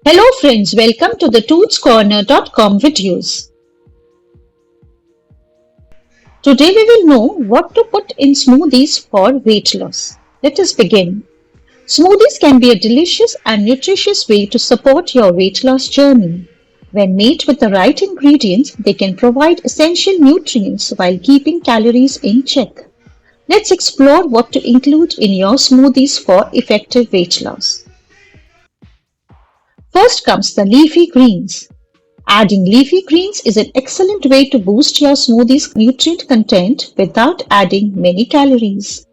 Hello friends, welcome to the tootscorner.com videos. Today we will know what to put in smoothies for weight loss. Let us begin. Smoothies can be a delicious and nutritious way to support your weight loss journey. When made with the right ingredients, they can provide essential nutrients while keeping calories in check. Let's explore what to include in your smoothies for effective weight loss. First comes the leafy greens. Adding leafy greens is an excellent way to boost your smoothie's nutrient content without adding many calories.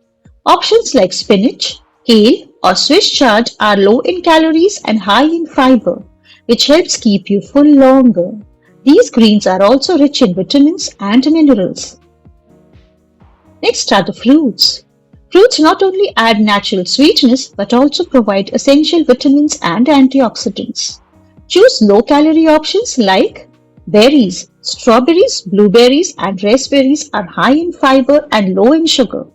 Options like spinach, kale, or Swiss chard are low in calories and high in fiber, which helps keep you full longer. These greens are also rich in vitamins and minerals. Next are the fruits. Fruits not only add natural sweetness but also provide essential vitamins and antioxidants. Choose low-calorie options like berries. Strawberries, blueberries, and raspberries are high in fiber and low in sugar.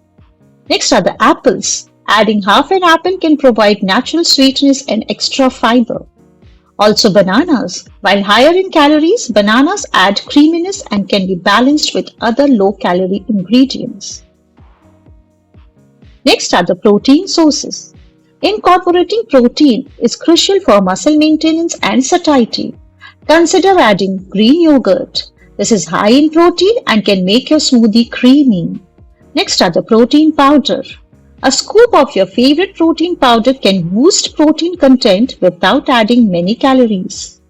Next are the apples. Adding half an apple can provide natural sweetness and extra fiber. Also bananas. While higher in calories, bananas add creaminess and can be balanced with other low-calorie ingredients. Next are the protein sources. Incorporating protein is crucial for muscle maintenance and satiety. Consider adding green yogurt. This is high in protein and can make your smoothie creamy. Next are the protein powder. A scoop of your favorite protein powder can boost protein content without adding many calories.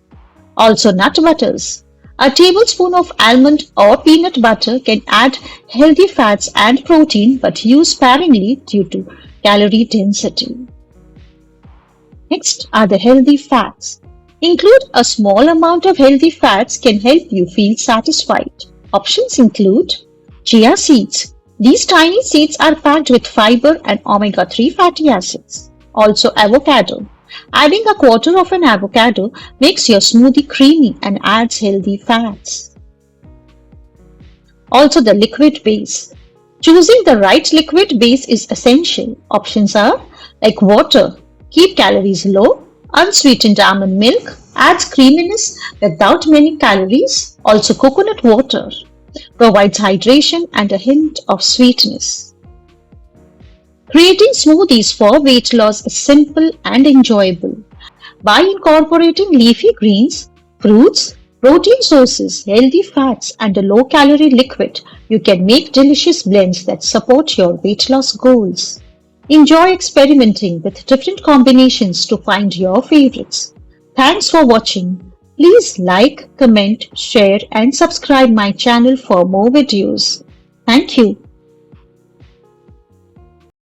Also nut butters. A tablespoon of almond or peanut butter can add healthy fats and protein but use sparingly due to calorie density. Next are the healthy fats. Include a small amount of healthy fats can help you feel satisfied. Options include chia seeds. These tiny seeds are packed with fiber and omega-3 fatty acids. Also avocado. Adding a quarter of an avocado makes your smoothie creamy and adds healthy fats. Also the liquid base. Choosing the right liquid base is essential. Options are like water, keep calories low, unsweetened almond milk, adds creaminess without many calories. Also coconut water, provides hydration and a hint of sweetness. Creating smoothies for weight loss is simple and enjoyable. By incorporating leafy greens, fruits, protein sources, healthy fats, and a low-calorie liquid, you can make delicious blends that support your weight loss goals. Enjoy experimenting with different combinations to find your favorites. Thanks for watching. Please like, comment, share, and subscribe my channel for more videos. Thank you.